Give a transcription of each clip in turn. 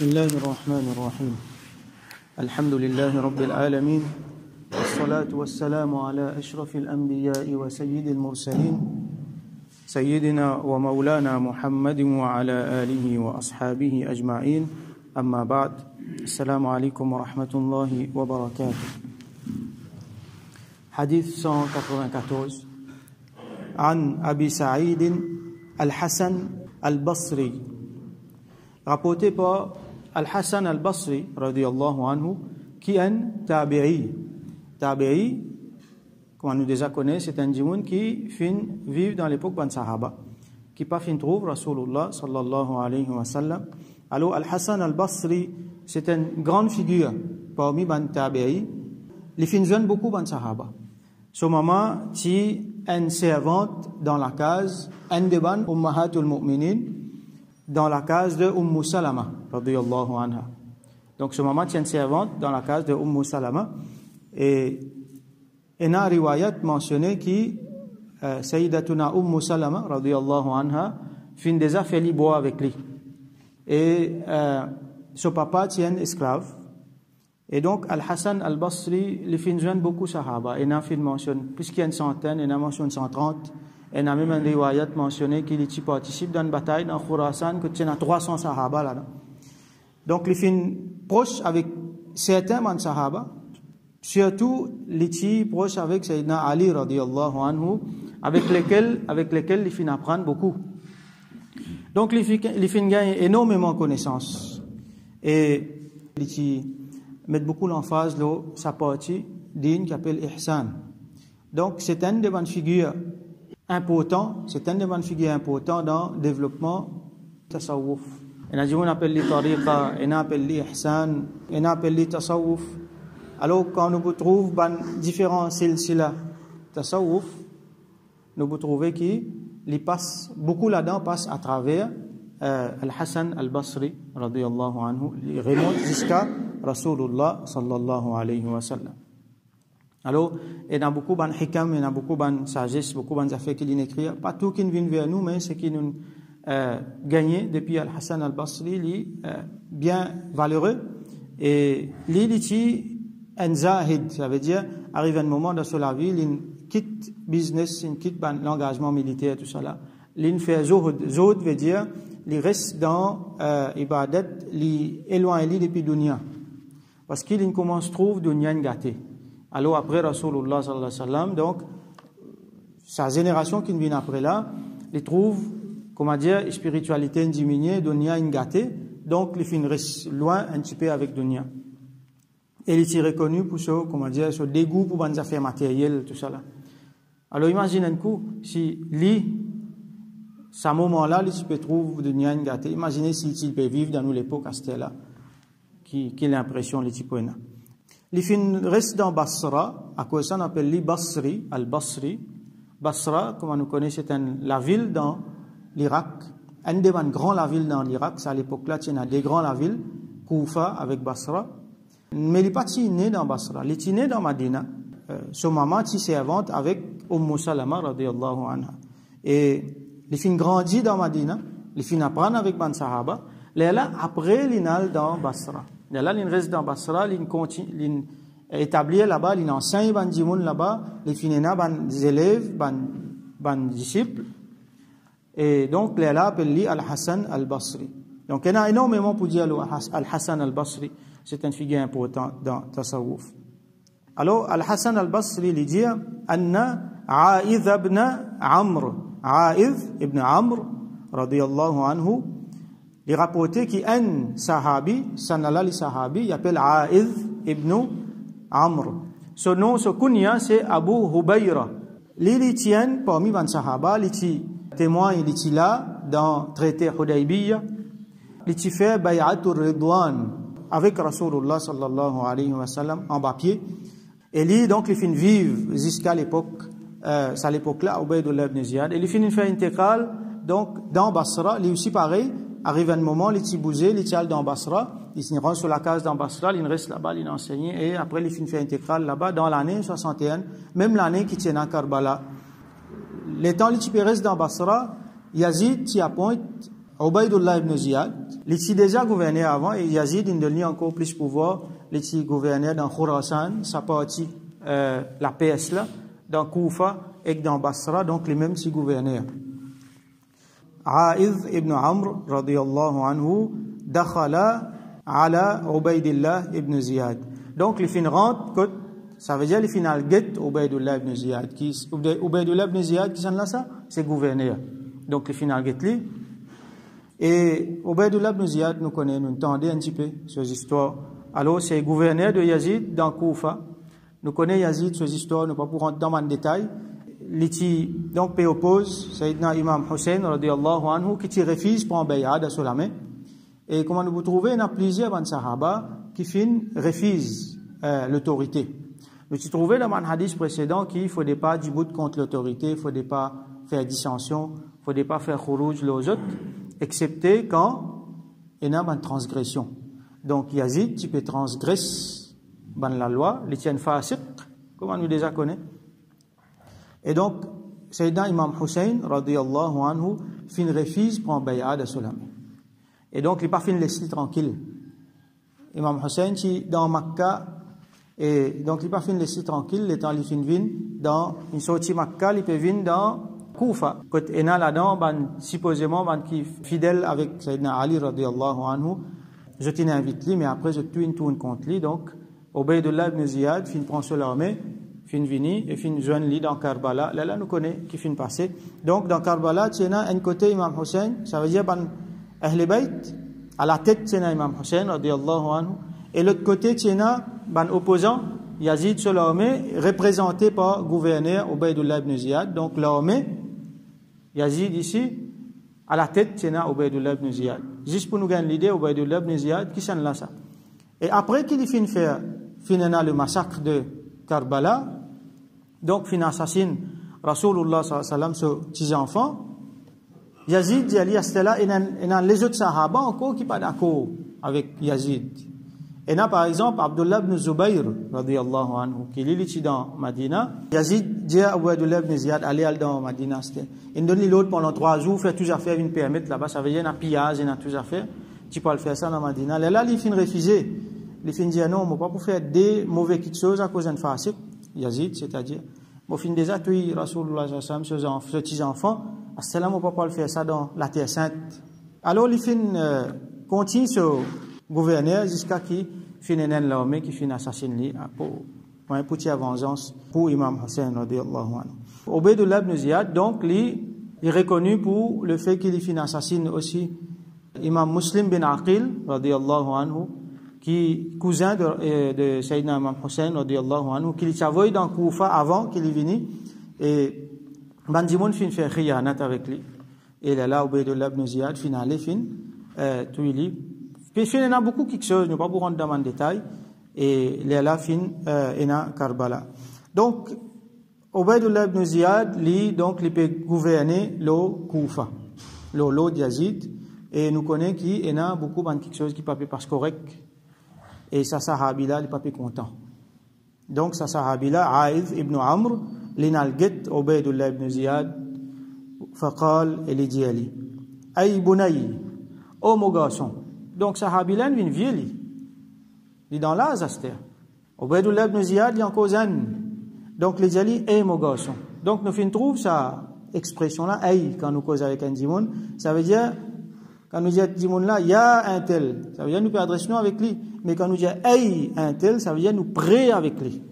بسم الله الرحمن الرحيم الحمد لله رب العالمين والصلاة والسلام على أشرف الأنبياء وسيد المرسلين سيدنا ومولانا محمد وعلى آله وأصحابه أجمعين أما بعد السلام عليكم ورحمة الله وبركاته حديث 194 عن أبي سعيد الحسن البصري rapporté par Al-Hassan al-Basri radiyallahu anhu qui est un tabi'i. Tabi'i, comme on nous déjà connaît, c'est un djimoun qui vit dans l'époque ban sahaba, qui pas fin trouve Rasulullah sallallahu alayhi wa sallam. Alors Al-Hassan al-Basri, c'est une grande figure parmi ban tabi'i. Il fin jeune beaucoup ban sahaba. Son maman, c'est une servante dans la case, un des ban ummahatul mu'minin, dans la case de Salama radiyallahu anha. Donc ce moment tient une servante dans la case de Salama et il y a un riwayat mentionné qui Sayyidatuna Salama radiyallahu anha fin déjà fait li boire avec lui et son papa tient esclave et donc Al-Hassan al-Basri il fin joindre beaucoup sahaba et il a fin mentionne puisqu'il y a une centaine il a mentionné 130. Et il y a même un riwayat mentionné qu'il participe dans une bataille dans Khurasan, que il y a 300 sahaba là-dedans. Donc, il est proche avec certains man sahaba, surtout il est proche avec Sayyidina Ali radiyallahu anhu, avec lesquels il finit apprendre beaucoup. Donc, il finit gagner énormément de connaissances. Et il met beaucoup l'emphase sur sa partie d'une qui s'appelle Ihsan. Donc, c'est une des bonnes figures important, c'est un des figures importants dans le développement tasawwuf. On appelle les tariqa, on appelle les ihsan, on appelle les tasawwuf. Alors quand nous trouvons différents silsila tasawwuf, nous trouvons qu'il passe beaucoup là-dedans passe à travers Al-Hassan al-Basri radiyallahu anhu, il remonte jusqu'à Rasulullah sallallahu alayhi wa sallam. Alors, il y a beaucoup de hikam, il y a beaucoup de sagesse, beaucoup d'affaires qui viennent écrire. Pas tout qui vient vers nous, mais ce qui nous gagné depuis Al-Hassan al-Basri, il est bien valeureux. Et il est un zahid, ça veut dire, arrive un moment dans sa vie, il quitte business, il quitte l'engagement militaire, tout ça là. Il fait zuhud. Zuhud veut dire, il reste dans ibadat, il éloigne depuis dunya. Parce qu'il commence à trouver dunya gâté. Alors après Rasulullah sallallahu alayhi wa sallam, donc sa génération qui vient après là, il trouve, comment dire, spiritualité diminuée, dunya gâtée, donc il finit loin un petit peu avec dunya. Et il est reconnu pour ce, comment dire, ce dégoût pour les affaires matérielles, tout ça là. Alors imaginez un coup, si lui, à ce moment-là, il peut trouver dunya gâtée. Imaginez s'il peut vivre dans l'époque à cette là, qui a l'impression les types là. Les fins restent dans Basra, à cause ça on appelle les Basri, al-Basri. Basra, comme on nous connaît, c'est la ville dans l'Irak. Un des grands la ville dans l'Irak, c'est à l'époque là, il y a des grands la ville, Koufa avec Basra. Mais il n'est pas né dans Basra, il est né dans Madina. Son maman est servante avec Salama radiyallahu anha. Et les fins grandit dans Madina, les fins apprennent avec Ban Sahaba. Là, après, il est dans Basra. Là, il reste dans Basra, il continue, il établit là-bas, il enseigne ban djimoun là-bas, il finit ban élèves, ban disciples. Et donc, là, appelle Al-Hassan al-Basri. Donc, il y a énormément pour dire Al-Hassan al-Basri. C'est une figure importante dans Tasawwuf. Alors, Al-Hassan al-Basri, il dit, Anna A'idh ibn Amr. A'idh ibn Amr, radiyallahu anhu, il rapporté qu'il y a un sahabi, sanala li sahabi, il appelle A'idh ibn Amr. Son nom, son kunya, c'est Abu Hubayra. Il tient parmi les sahaba, il est témoin, il est là, dans le traité Hudaybiyah, il est fait Bay'atul Ridwan avec Rasulullah sallallahu alayhi wa sallam en bas pied. Et lui, donc, il finit vivre jusqu'à l'époque, c'est à l'époque là, Ubaydullah ibn Ziyad. Et il finit faire intégral, donc, dans Basra, il est aussi pareil. Arrive un moment, il est bougé, il est allé dans Basra, il se rend sur la case dans Basra, il reste là-bas, il enseigne, et après, il finit faire intégral là-bas, dans l'année 61, même l'année qui tient à Karbala. Les temps, il reste dans Basra, Yazid, qui appointe Ubaydullah ibn Ziyad, il était déjà gouverneur avant, et Yazid, il donne encore plus pouvoir, il était gouverneur dans Khurasan, sa partie, la PS là, dans Koufa et dans Basra, donc les mêmes si gouverneurs. Aïd ibn Amr, radiyallahu anhu, dakhala ala Ubaydullah ibn Ziyad. Donc les fins rentrent, ça veut dire les finales get Ubaydullah ibn Ziyad. Ubaydullah ibn Ziyad, qui sont là ça? C'est gouverneur. Donc les finales get lui. Et Ubaydullah ibn Ziyad, nous connaissons, nous entendons un petit peu ces histoires. Alors c'est gouverneur de Yazid dans Koufa. Nous connaissons Yazid, ces histoires, nous ne pouvons pas rentrer dans le détail. L'iti donc peut oppose Sayyidina Imam Hussein radiyallahu anhu qui refuse pour un bay'ad sur la main. Et comment nous trouvons, il y a plusieurs ban sahaba qui refusent l'autorité. Nous trouvons dans un hadith précédent qu'il ne faudrait pas du bout contre l'autorité, il ne faudrait pas faire dissension, il ne faudrait pas faire khurouj les autres, excepté quand il y a une transgression. Donc Yazid, tu peux transgresser la loi, les tiennent fasiq, comme on nous déjà connaît. Et donc, Sayyidina Imam Hussein, radiyallahu anhu, refuse pour un bay'ad sur la main. Et donc, il n'est pas fin de laisser tranquille. Imam Hussein, qui dans Makkah, et donc il n'est pas fin de laisser tranquille, le temps il fin vin dans une sortie Makkah, il peut venir dans Koufa. Quand il y a là-dedans, supposément, qui fidèle avec Sayyidina Ali, radiyallahu anhu, je t'y invite lui, mais après je tourne contre lui. Donc, Ubaydullah ibn Ziyad, fin prend sur l'armée, fin vini, et fin joindre lui dans Karbala. Là, nous connaissons qui fin passé. Donc, dans Karbala, tu as un côté Imam Hussein, ça veut dire, Ahl Bayt, à la tête, tu as Imam Hussein, radiyallahu anhu, et l'autre côté, tu as un opposant, Yazid sur l'armée, représenté par gouverneur Ubaydullah ibn Ziyad. Donc, l'armée, Yazid ici, à la tête, tu as Ubaydullah ibn Ziyad. Juste pour nous gagner l'idée, Ubaydullah ibn Ziyad, qui s'en là ça. Et après qu'il fin faire, le massacre de Karbala, donc fin assassine Rasulullah sallallahu alayhi wa sallam, ce petit enfant, Yazid dit à là, il y a les autres sahaba encore qui ne sont pas d'accord avec Yazid. Et là, par exemple, Abdullah ibn Zubayr, radiyallahu anhu, qui est ici dans Madina, Yazid dit à Ubaydullah ibn Ziyad, allez dans Madina. Il donne l'autre pendant 3 jours, faire tous affaires, une permettre là-bas, ça veut dire, il y a un pillage, il y a tous affaires. Tu peux le faire ça dans Madina. Là, il fin refuser. Il fin dire, non, on ne peut pas pour faire des mauvais quelque chose à cause d'un fasik, Yazid, c'est-à-dire, on fin déjà, tu Rasulullah sallallahu alayhi wa sallam, ce petit enfant, on ne peut pas le faire ça dans la terre sainte. Alors, il fin continue ce gouverneur jusqu'à qui finit l'armée qui finit assassiner pour un petit vengeance pour Imam Hussein radiyallahu anhu. Ubaydullah ibn Ziyad, donc, il est reconnu pour le fait qu'il finit assassiner aussi Imam Muslim bin Aqil radiyallahu anhu, qui est cousin de Sayyidina Imam Hussein radiyallahu anhu, qui est envoyé dans Koufa avant qu'il est venu, et Bandimoun fin fait khiyanat avec lui. Et là, Ubaydullah ibn Ziyad fin allé fin tout il est. Puis fin il y a beaucoup quelque chose, ne pas vous rentrer dans le détail. Et là fin il y a Karbala. Donc Ubaydullah ibn Ziyad lui donc il peut gouverner le Koufa, le Yazid, et nous connaissons qu'il y a beaucoup de quelque chose qui pas passe correct. Et sa sahabi là il pas content. Donc sa sahabi là Aïd ibn Amr لنالجت عبيد الله بن زياد فقال إلي Ali أي بني oh mon garçon. Donc sahabi là vient vieux lui il est dans l'âge aster Ubaydullah ibn Ziyad il est encore jeune donc les Ali hey mon garçon. Donc nous fin trouve ça expression là hey quand nous cause avec un dimoun ça veut dire quand nous dit dimoun là il y a un tel ça veut dire nous peut adresser nous avec lui mais quand nous dit hey un tel ça veut dire nous prêt avec lui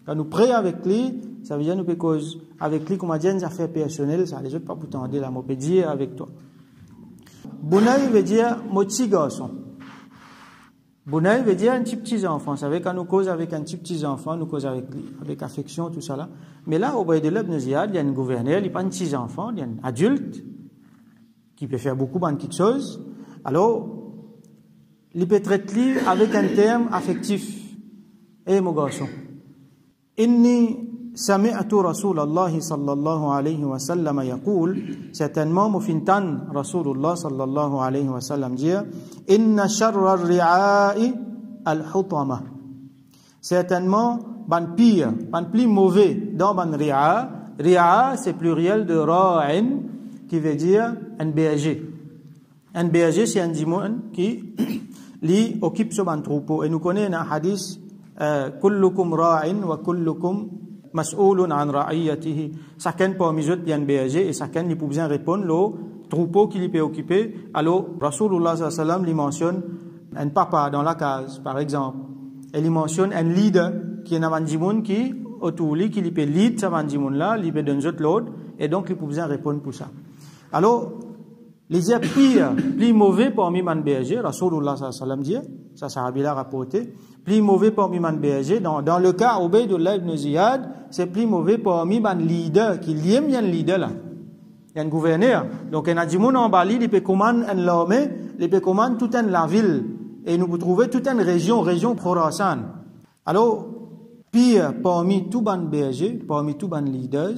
quand nous prêt avec lui ça veut dire nous peut cause avec lui comme on dit des affaires personnelles ça les autres pas pour t'entendre là on peut dire avec toi. Bunay veut dire mon petit garçon. Bunay veut dire un petit enfant. Ça veut dire quand nous cause avec un petit enfant, nous cause avec lui, avec affection tout ça là. Mais là au Ubaydullah ibn Ziyad, il y a un gouverneur, il n'est pas un petit enfant, il y a un adulte qui peut faire beaucoup de quelque chose. Alors il peut traiter lui avec un terme affectif. Eh mon garçon. Inni سمعت رسول الله صلى الله عليه وسلم يقول certainement مفنتان رسول الله صلى الله عليه وسلم dire إن شر الرعاء الحطمة certainement ban pire ban plus mauvais dans ban ri'a c'est pluriel de ra'in qui veut dire un berger Un berger, c'est un dimon qui lui occupe ce troupeau. Et nous connaissons un hadith, kullukum ra'in wa kullukum mas'oulun an ra'iyatihi. Chacun parmi eux est un berger et chacun lui peut bien répondre le troupeau qu'il peut occuper. Alors, Rasulullah sallallahu alayhi wa sallam lui mentionne un papa dans la case, par exemple. Et il mentionne un leader qui est un dimon qui autour lui, qui peut lead ce dimon là, il peut donner l'autre, et donc il peut bien répondre pour ça. Alors, les plus mauvais parmi les bergers, Rasulullah sallallahu alayhi wa sallam dit, ça sahabi l'a rapporté, plus mauvais parmi les bergers, dans le cas Ubaydullah ibn Ziyad, c'est plus mauvais parmi les leaders, qui aiment bien le leader là. Il y a un gouverneur, donc il y a des gens en Bali, il peut commander une armée, il peut commander toute la ville, et nous pouvons trouver toute une région Khorasan. Alors, pire parmi tous les bergers, parmi tous les leaders,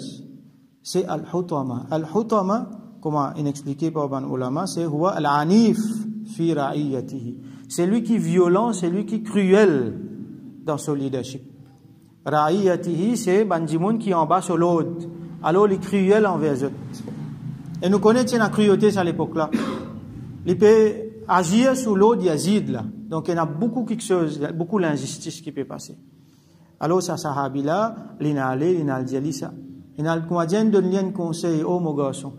c'est Al-Hutama. Al-Hutama, comment il expliqué par les ulama, c'est huwa al-anif fi ra'iyatihi. C'est lui qui est violent, c'est lui qui est cruel dans son leadership. Ra'iyatihi, c'est Bandimoun qui est en bas sur l'autre. Alors, il est cruel envers eux. Et nous connaissons la cruauté à l'époque-là. Il peut agir sur l'autre Yazid là. Donc, il y a beaucoup quelque chose, beaucoup d'injustice qui peut passer. Alors, ça sahabi là, il a allé, il a dit ça. Il a donné un conseil aux mon garçon.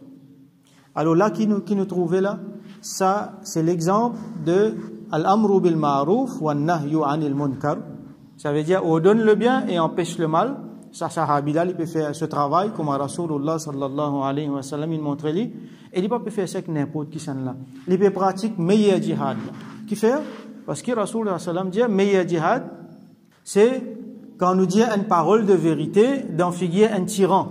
Alors là, qui nous trouvait là, ça, c'est l'exemple de Al-Amru bil Ma'ruf wa Nahyu anil Munkar. Ça veut dire, on donne le bien et empêche le mal. Ça, sahabi là, il peut faire ce travail, comme Rasulullah sallallahu alayhi wa sallam, il montre lui. Et il peut faire ça avec n'importe qui s'en là. Il peut pratiquer meilleur djihad. Qui fait? Parce que Rasulullah sallam dit, meilleur djihad, c'est quand on nous dit une parole de vérité d'en figurer un tyran.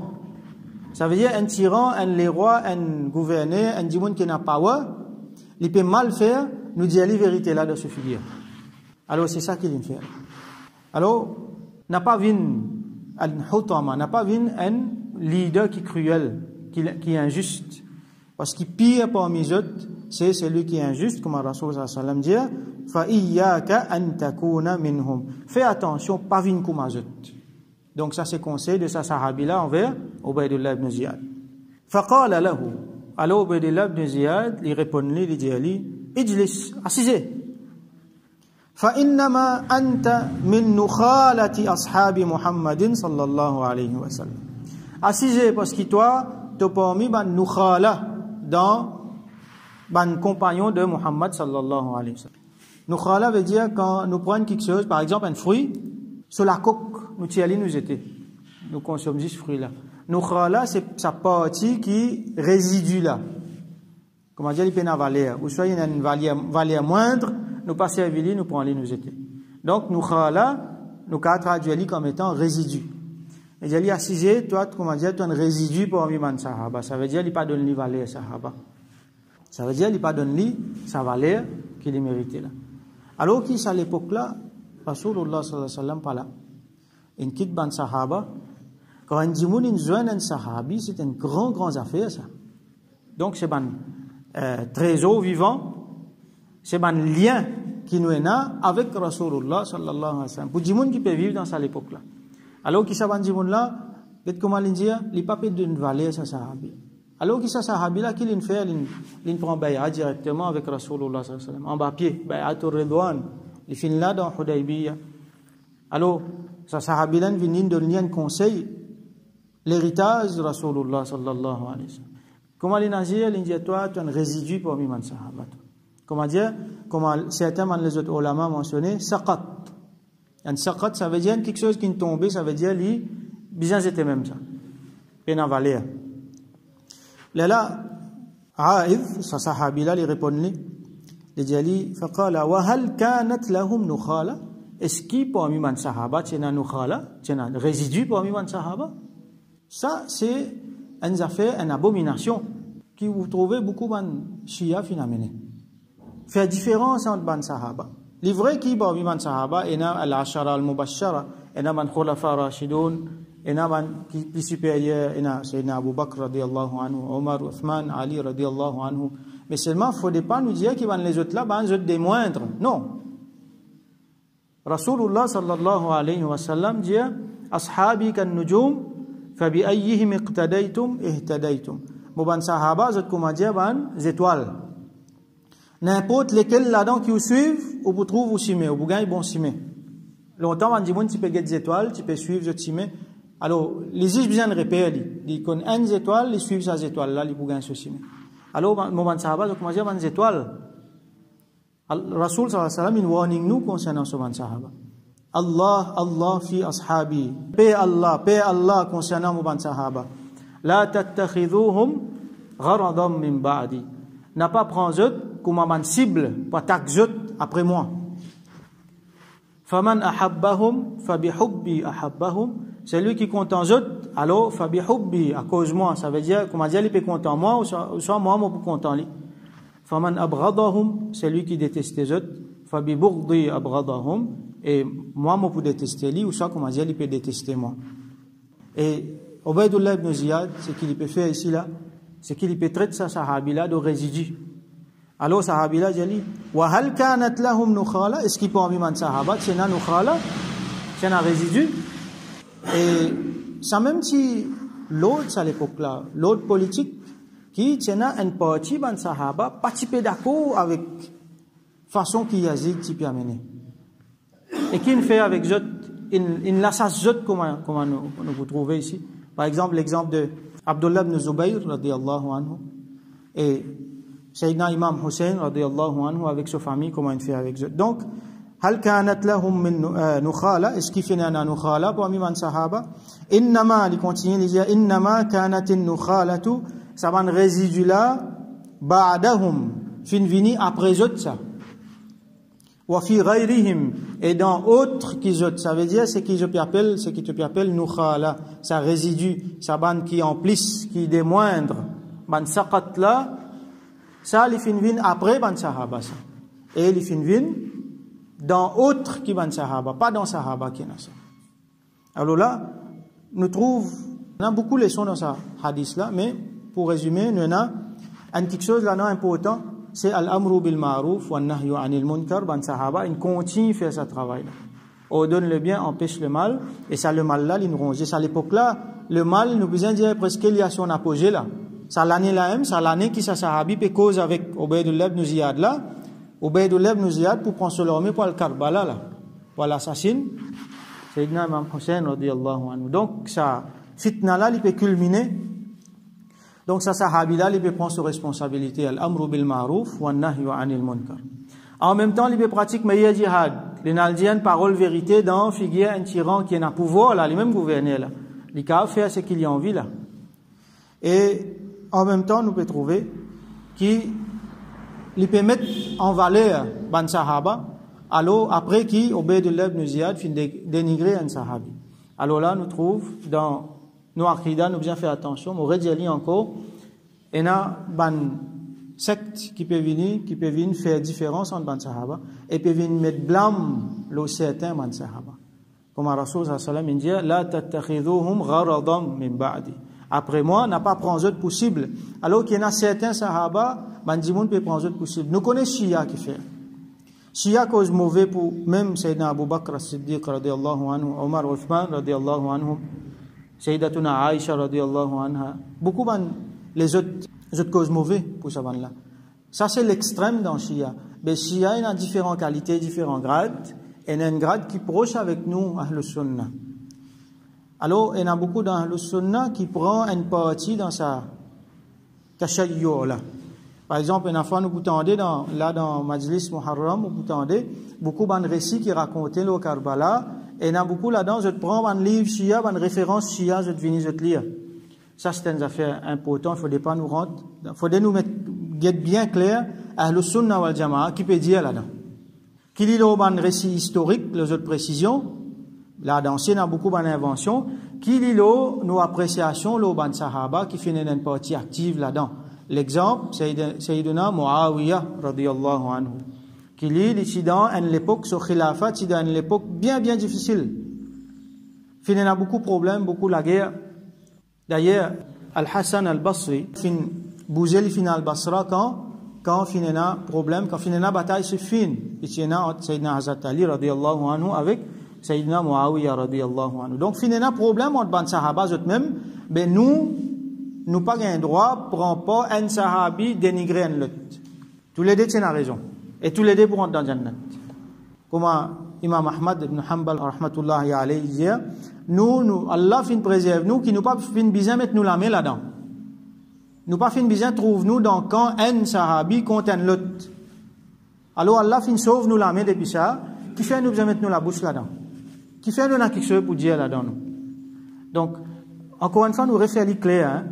Ça veut dire un tyran, un roi, un gouverneur, un dimon qui n'a pas power, il peut mal faire, nous dit la vérité là de ce figure. Alors c'est ça qu'il fait. Alors, n'a pas vu un hutama, n'a pas vu un leader qui est cruel, qui est injuste. Parce que pire parmi eux, c'est celui qui est injuste, comme Rasul sallallahu alayhi wa sallam dit, فَإِيَّاكَ أَن تَكُونَ مِنْهُمْ. Fais attention, pas vin comme eux. Donc ça c'est conseil de sa sahabi-là envers Ubaydullah ibn Ziyad. فَقَالَ لَهُ. Alors Ubaydullah ibn Ziyad, il répond-lui, il dit à lui, اجلس, assisez. فَإِنَّمَا أَنْتَ مِنْ نُخَالَةِ أَصْحَابِ مُحَمَّدٍ صلى الله عليه وسلم. Assisez parce que toi, tu as parmi ban nukhala dans ban compagnon de Muhammad sallallahu alayhi wa sallam. Nukhala veut dire quand nous prenons quelque chose, par exemple un fruit, sur la coque, nous tiens nous était. Nous consommons ce fruit-là. Nukhala, c'est sa partie qui résidue là. Comment dire, il peut y avoir valeur. Ou soit il y a une valeur moindre, nous passons à Vili, nous prenons nous était. Donc, nukhala, nous traduisons comme étant résidu. Et j'ai dit, assisé, toi, comment dire, tu as un résidu parmi les sahaba. Ça veut dire, il n'y a pas donné la valeur sahaba. Ça veut dire, il n'y a pas donné sa valeur qu'il méritait là. Alors qu'à à l'époque-là, Rasulullah sallallahu alayhi wa sallam pas là. Une quitte ban sahaba. Quand on dit une joint un sahabi, c'est une grande affaire ça. Donc c'est un trésor vivant, c'est un lien qui nous est là avec Rasulullah sallallahu alayhi wa sallam. Pour des gens qui peuvent vivre dans cette époque-là. Alors qui savent dire là, peut-être comment il dit, il pas peut d'une valeur ça sahabi. Alors qui ça sahabi là qu'il fait, il prend bay'a directement avec Rasulullah sallallahu alayhi wa sallam en bas pied, bay'atul ridwan, il finit là dans Hudaybiyah. Alors ça sahabi là vient donner un conseil, l'héritage de Rasulullah sallallahu alayhi wa sallam. Comment il dit toi tu es un résidu parmi les sahaba. Comment dire, comment certains les autres ulama mentionné saqat. Un saqat, ça veut dire quelque chose qui est tombé, ça veut dire li bien c'était même ça. Peine à valer. Là, Aïd, sa sahabi là, il répond lui, il dit faqala wa hal kanat lahum nukhala? Est-ce qu'il parmi les sahaba c'est un nukhala, c'est un résidu parmi les sahaba? Ça c'est une affaire, une abomination qui vous trouvez beaucoup de Shia finalement. Faire différence entre les sahaba. Les vrais qui parmi les sahaba, il y a al-ashara al-mubashara, il y a les khulafa rashidun, il y a les plus supérieurs, il y a Sayyidina Abu Bakr radiyallahu anhu, Omar, Uthman, Ali radiyallahu anhu. Mais seulement, il ne faut pas nous dire qu'ils vont les autres là, ils sont des moindres. Non. Rasulullah sallallahu alayhi wa sallam dit Ashabi kan nujum, fa bi ayyihim iqtadaytum ihtadaytum. Mon sahaba, c'est comment dire, les étoiles. N'importe lesquels là-dedans qui vous suivent, ou vous trouvez vous simé, ou vous gagnez bon simé. Longtemps, on dit, tu peux gagner des étoiles, tu peux suivre ce simé. Alors, les juges besoin de repérer, ils connaissent une étoile, ils suivent ces étoiles-là, ils vous gagnent ce simé. Alors, moment sahaba, je commence à dire, une étoile. Rasul sallallahu alayhi wa sallam, il warning nous concernant ce moment sahaba. Allah fi ashabi. Paix Allah concernant moment sahaba. La tattakhidhuhum gharadan min ba'di. N'a pas prendre eux comme une cible, pas taxe après moi. Faman ahabbahum fabihubbi ahabbahum. C'est lui qui compte en eux, alors fabihubbi à cause moi. Ça veut dire, comment dire, il peut compter en moi, ou soit moi, je peux compter en lui. Faman abghadahum, c'est lui qui déteste eux. Fabibughdi abghadahum. Et moi, je peux détester lui, ou soit, comment dire, il peut détester moi. Et Ubaydullah ibn Ziyad, ce qu'il peut faire ici là, c'est qu'il peut traiter sa sahabila de résidu. Alors, sahabila, il dit, wa hal kanat lahum nukhala, est-ce qu'il peut en vivre un sahaba, c'est un nukhala, c'est un résidu. Et ça même si l'autre, à l'époque là, l'autre politique, qui tient une partie d'un sahaba, pas typé d'accord avec façon qui Yazid type amené. Et qui fait avec Zot, il la sa Zot, comment nous vous trouvez ici. Par exemple, l'exemple de Abdullah ibn Zubayr, radiyallahu anhu, et Sayyidina Imam Hussein, radiyallahu anhu, avec sa famille, comment il fait avec Zot. Donc, hal kanat lahum min nukhala, est-ce qu'il fait un nukhala pour un sahaba? Innama, il continue, il dit, innama kanat nukhalatu, ça va un résidu là, ba'dahum, fin vini après eux ça. Wa fi ghayrihim, et dans autres qu'ils eux, ça veut dire, c'est qu'ils te appellent nukhala, ça résidu, ça ban qui en plus, qui démoindre, ban saqat là, ça, les fin vin après ban sahaba ça. Et les fin vin dans autres qui ban sahaba, pas dans sahaba qui n'a ça. Alors là, nous trouvons, on a beaucoup de leçons dans ce hadith là, mais pour résumer, nous avons une petite chose là important, c'est al-amru bil ma'ruf wa nahyu anil munkar, ban sahaba, ils continuent à faire ce travail là. On donne le bien, empêche le mal, et ça le mal là, il nous ronge. À l'époque là, le mal, nous besoin dire presque qu'il y a son apogée là. Ça l'année là même, ça l'année qui sa sahabi peut cause avec Ubaydullah ibn Ziyad là, Ubaydullah ibn Ziyad pour prendre l'armée pour Al-Karbala là, pour l'assassin, Sayyidina Imam Hussein radiyallahu anhu. Donc ça, fitna là, il peut culminer. Donc ça sahabi là, il peut prendre ses responsabilités, al-amru bil ma'ruf wa nahyu anil munkar. En même temps, il peut pratiquer meilleur jihad. Les Naldiennes, parole vérité dans figure un tyran qui est en pouvoir là, les mêmes gouverneurs là. Il peut faire ce qu'il y a envie là. Et en même temps, nous pouvons trouver qu'il peut mettre en valeur ban sahaba, alors après qui Ubaydullah ibn Ziyad fin dénigrer un sahabi. Alors là, nous trouvons dans nos aqidas, nous devons faire attention, mais on aurait dit encore, il y a ban secte qui peut venir faire différence entre ban sahaba, et peut venir mettre blâme le certain ban sahaba. Comme Rasul sallallahu alayhi wa sallam dit, la tattakhidhuhum gharadan min ba'di. Après moi, n'a pas prendre autre possible. Alors qu'il y en a certains sahaba, bandimoun peut prendre autre possible. Nous connaissons Shia qui fait. Shia cause mauvais pour même Sayyidina Abu Bakr as-Siddiq radiyallahu anhu, Omar Uthman radiyallahu anhu, Sayyidatuna Aisha radiyallahu anha. Beaucoup les autres causes mauvais pour ça là. Ça c'est l'extrême dans Shia. Mais Shia il a différentes qualités, différents grades, et il y a un grade qui proche avec nous Ahlus Sunnah. Alors, il y en a beaucoup dans le Sunnah qui prend une partie dans sa tashayyu' là. Par exemple, une fois, nous entendons dans Majlis Muharram, nous entendons beaucoup de récits qui racontent le Karbala, et il y en a beaucoup là-dedans, je prends un livre Shia, une référence Shia, je viens de lire. Ça, c'est une affaire importante, il ne faut pas nous rendre, il faut nous mettre bien clair à le Sunnah wal Jama'a, qui peut dire là-dedans. Qu'il y a un récit historique, les autres précisions, là-dedans, il y a beaucoup d'inventions, qu'il y a nos appréciations, le ban sahaba, qui fait une partie active là-dedans. L'exemple, c'est Sayyidina Muawiyah, radiyallahu anhu, qui lit l'incident à l'époque, sur Khilafat, c'est à l'époque bien difficile. Il y a beaucoup de problèmes, beaucoup de la guerre. D'ailleurs, Al-Hassan al-Basri, fin bouger le final Basra quand il y a un problème, quand il y a une bataille, c'est fin. Il y a Sayyidina Hazrat Ali, radiyallahu anhu, avec Sayyidina Muawiyah, radiyallahu anhu. Donc, il y a un problème entre ban sahaba, eux-mêmes, mais nous pas un droit, prend pas un sahabi dénigrer un lot. Tous les deux tiennent la raison. Et tous les deux pour rentrer dans Jannat. Comment Imam Ahmad ibn Hanbal, rahmatullahi alayhi, dit, nous, Allah fin préserve nous, qui nous pas fin bizarre mettre nous la main là-dedans. Nous pas fin bizarre trouve nous dans quand un sahabi contre un l'autre. Alors Allah fin sauve nous la main depuis ça, qui fait nous besoin mettre nous la bouche là-dedans. Qui fait nous n'a quelque chose pour dire là-dedans nous. Donc, encore une fois, nous référons clair, hein.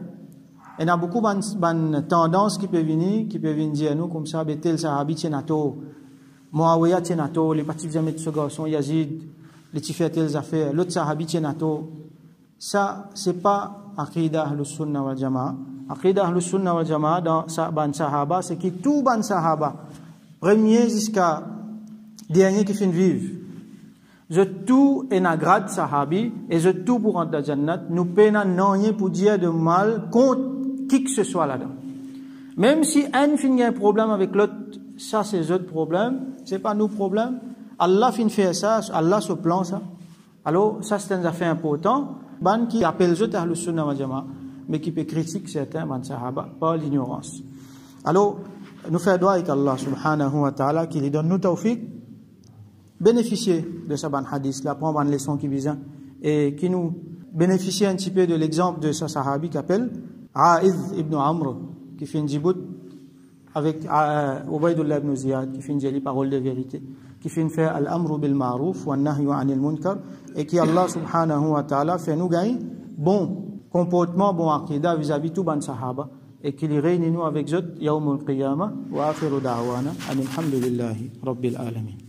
Il y a beaucoup de tendances qui peuvent venir dire nous comme ça, tel sahabi tienato, Muawiya tienato, les partis qui mettre ce garçon Yazid, les qui fait telles affaires, l'autre sahabi tienato. Ça, c'est pas Aqida Ahlus Sunnah wal Jama'a. Aqida Ahlus Sunnah wal Jama'a dans ban sahaba, c'est qui tout ban sahaba, premier jusqu'à dernier qui finit vivre. Je tout est na grade sahabi et je tout pour rentrer dans Jannat, nous payons rien pour dire de mal contre qui que ce soit là-dedans. Même si un finit un problème avec l'autre, ça c'est autre problème, c'est pas nos problèmes. Allah finit faire ça, Allah se plan ça. Alors ça c'est une affaire importante. Ban qui appelle les autres Ahlus Sunnah wal Jama'a, mais qui peut critiquer certains ban sahaba par l'ignorance. Alors nous faisons droit avec Allah subhanahu wa ta'ala qui lui donne nous tawfiq, bénéficier de ce ban hadith, là prendre une leçon qui vient et qui nous bénéficie un petit peu de l'exemple de ce sahabi qui appelle Aïd ibn Amr, qui fait une jibout avec Ubaydullah ibn Ziyad, qui fait une jolie parole de vérité, qui fait une faire al-amru bil ma'ruf wa nahyu anil munkar, et qui Allah subhanahu wa ta'ala fait nous gagner bon comportement, bon aqida vis-à-vis tout ban sahaba, et qui les réunit nous avec eux yawm al-qiyamah wa akhiru da'wana alhamdulillahi rabbil alamin.